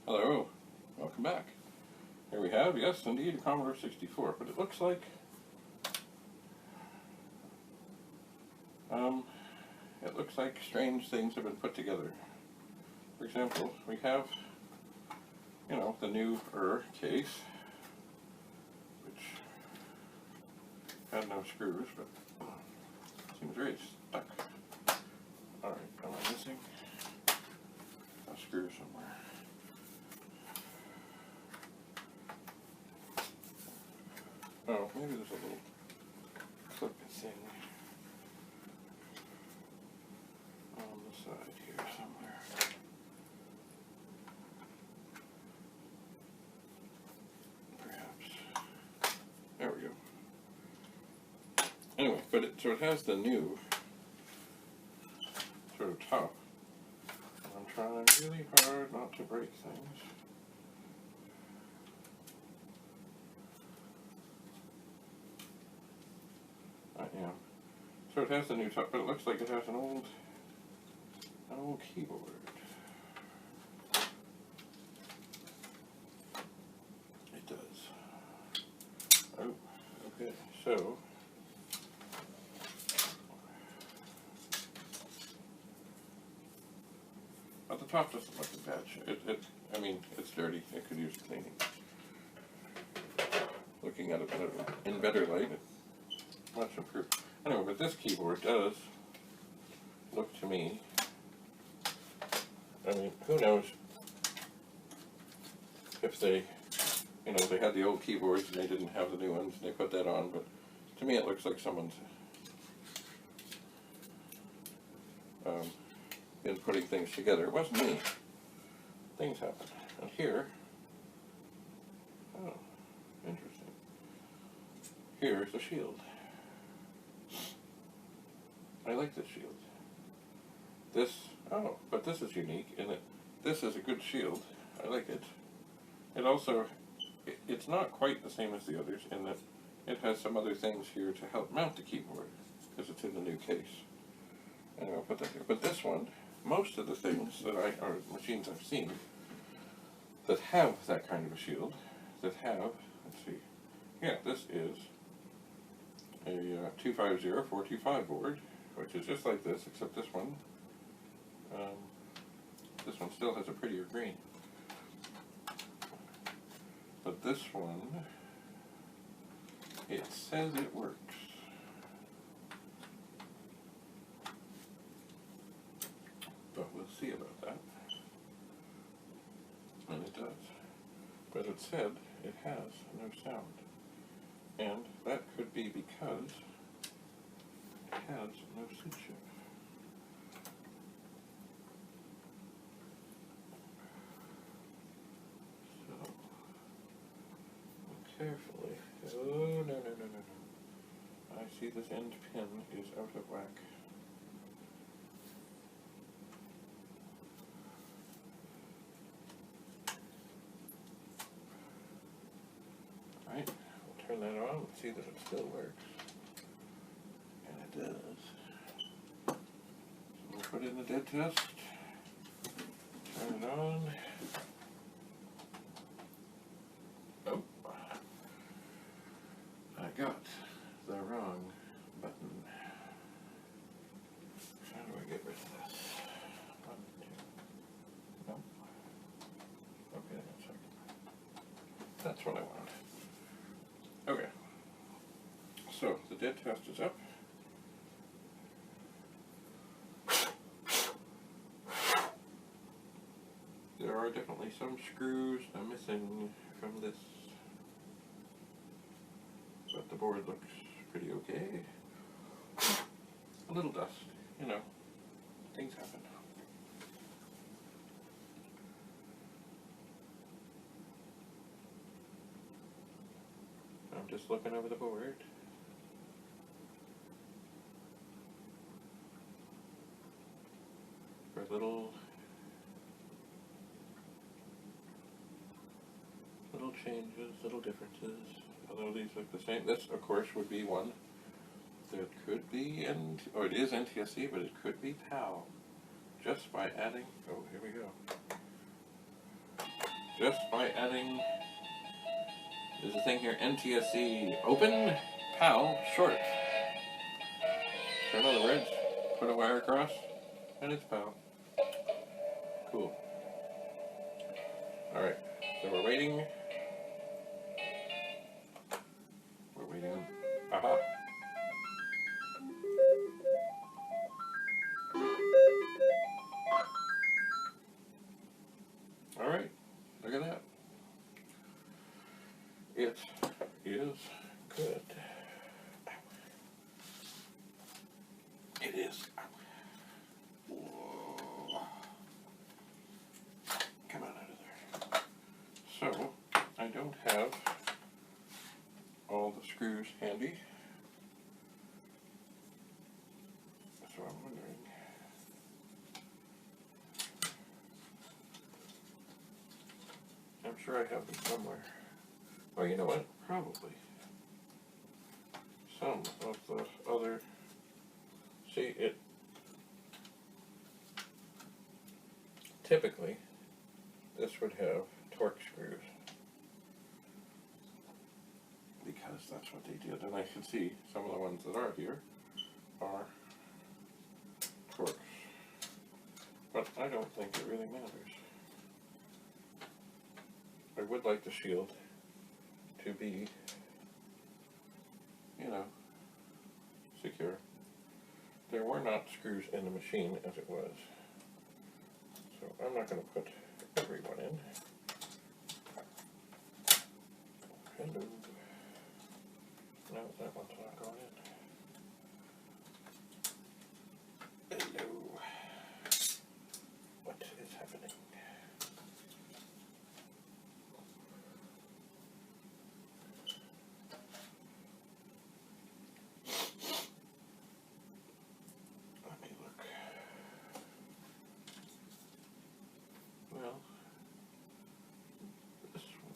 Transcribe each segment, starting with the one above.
Hello, welcome back. Here we have, yes indeed, a Commodore 64, but it looks like strange things have been put together. For example, we have, the new case, which had no screws, but seems very stuck. Alright, am I missing a screw somewhere? Oh, maybe there's a little clip thing on the side here somewhere. Perhaps. There we go. Anyway, but it has the new sort of top. I'm trying really hard not to break things. I am. So it has the new top, but it looks like it has an old keyboard. It does. Oh, okay. So but the top doesn't look in bad shape. I mean, it's dirty. It could use cleaning. Looking at it in better light, it's much improved. Anyway, but this keyboard does look to me, I mean, who knows if they, they had the old keyboards and they didn't have the new ones and they put that on, but to me it looks like someone's been putting things together. It wasn't me. Things happen. And here, oh, interesting. Here's the shield. I like this shield. But this is unique in that this is a good shield. I like it. It also, it's not quite the same as the others in that it has some other things here to help mount the keyboard because it's in the new case. Anyway, I'll put that here. But this one, most of the things that or machines I've seen that have that kind of a shield, that have, let's see, yeah, this is a 250425 board, which is just like this, except this one still has a prettier green. But this one, it says it works. But we'll see about that. And it does. But it said it has no sound. And that could be because it has no switch. So, carefully. Oh, no. I see this end pin is out of whack. Alright, we'll turn that on and see that it still works. And it does. So we'll put in the dead test. Turn it on. Oh. I got the wrong button. How do I get rid of this? 1, 2. Nope. Okay, that's right. That's what I want. Okay. So the dead test is up. There are definitely some screws I'm missing from this, but the board looks pretty okay. A little dust, things happen. I'm just looking over the board. For little changes, little differences, although these look the same. This, of course, would be one that could be, or it is NTSC, but it could be PAL, just by adding, oh, here we go. just by adding, there's a thing here, NTSC open, PAL short. So in other words, put a wire across, and it's PAL. Cool. Alright, so we're waiting. We're waiting. Aha! Alright, look at that. It is good. It is. Whoa. Come on out of there. So, I don't have all the screws handy. So I'm wondering. I'm sure I have them somewhere. Well, you know what? Probably. Some of the other. See, it. Typically, this would have torque screws. Because that's what they did. And I can see some of the ones that are here are torques. But I don't think it really matters. I would like the shield to be, you know, secure. There were not screws in the machine as it was. So I'm not going to put every one in. Hello. No, that one's not going in. Hello. What is happening? Let me look. Well, this one.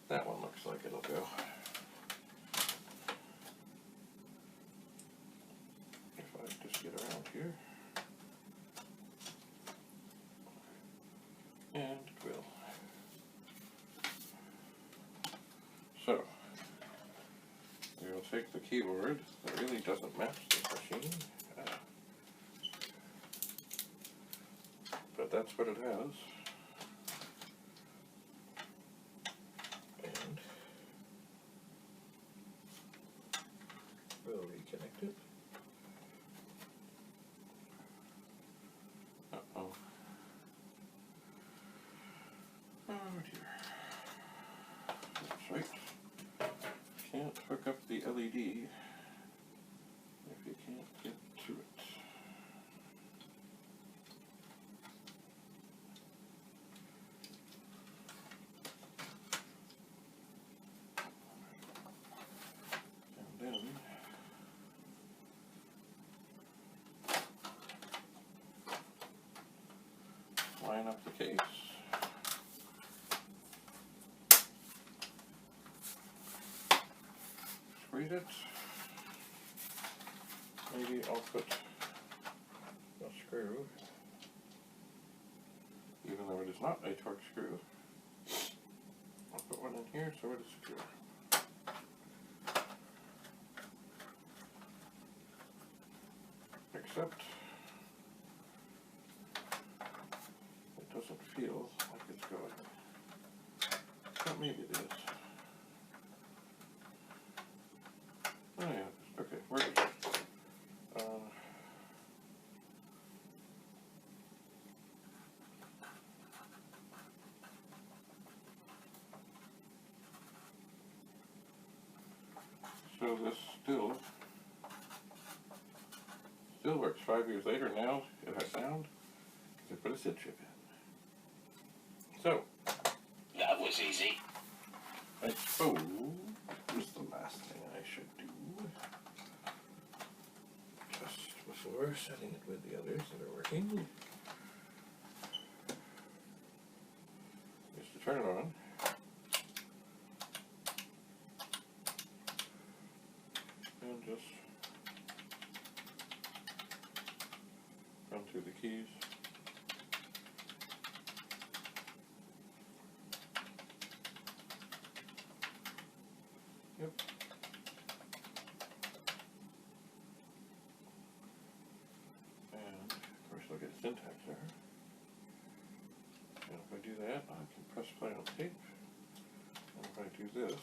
That one looks like it'll go. If I just get around here. And it will. So, we will take the keyboard that really doesn't match this machine. But that's what it has. And we'll reconnect it. Uh-oh. Oh dear. That's right. Can't hook up the LED if you can't get to it. And then line up the case. Squeeze it. Maybe I'll put a screw, even though it is not a torque screw. I'll put one in here so it is secure. Except it doesn't feel like it's going. But maybe it is. Oh yeah, okay, we're good. So this still works 5 years later. Now it has sound because I put a SID chip in. So That was easy. I suppose the last thing I should do, just before setting it with the others that are working, is to turn it on. And just come to through the keys. Yep. And of course I'll get syntax there. And if I do that, I can press play on tape. And if I do this,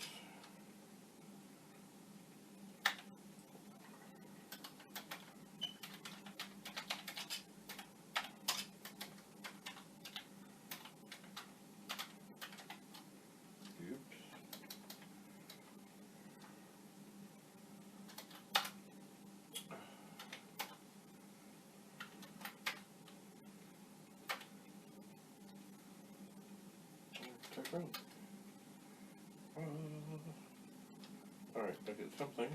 oops. Check run. Alright, I did something.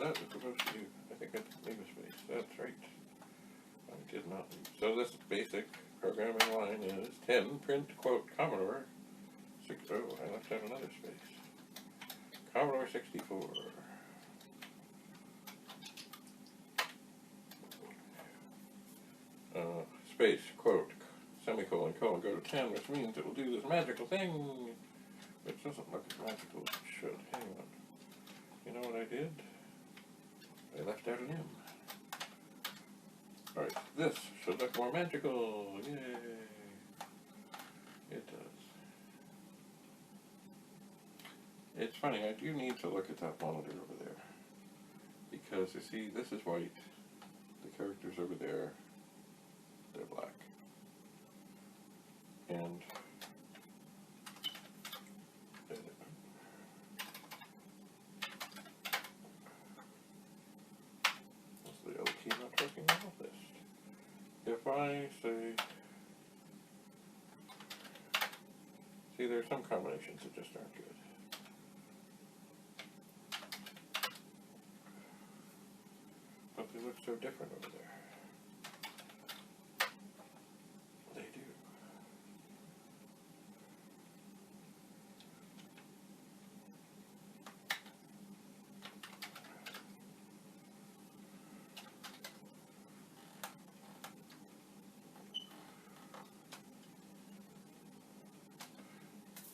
That was supposed to do. I think I didn't leave a space. That's right. I did not leave. So this basic programming line is 10 print quote Commodore 60. Oh, I left out another space. Commodore 64. Space, quote, semicolon, colon, go to 10, which means it will do this magical thing, which doesn't look as magical as it should. Hang on. You know what I did? I left out an M. Alright, this should look more magical. Yay! It does. It's funny, I do need to look at that monitor over there. Because you see, this is white. The characters over there, they're black. And what's the L key not working on this? If I say, see, there's some combinations that just aren't good. But they look so different over there. They do.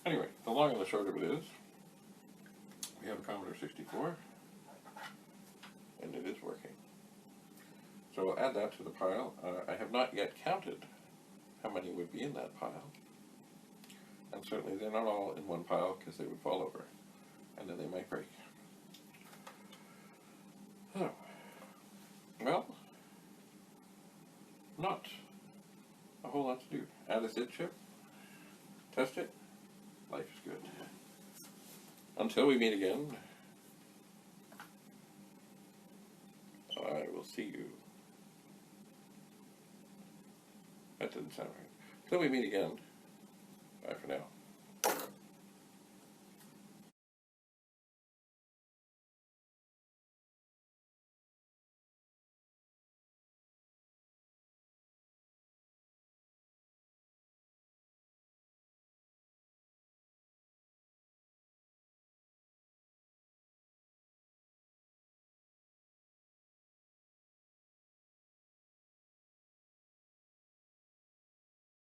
Anyway, the long and the short of it is, we have a Commodore 64, and it is working. So we'll add that to the pile. I have not yet counted how many would be in that pile. And certainly they're not all in one pile because they would fall over, and then they might break. So, well, not a whole lot to do. Add a SID chip, test it, life is good. Until we meet again, I will see you. That didn't sound right. Until we meet again, bye for now.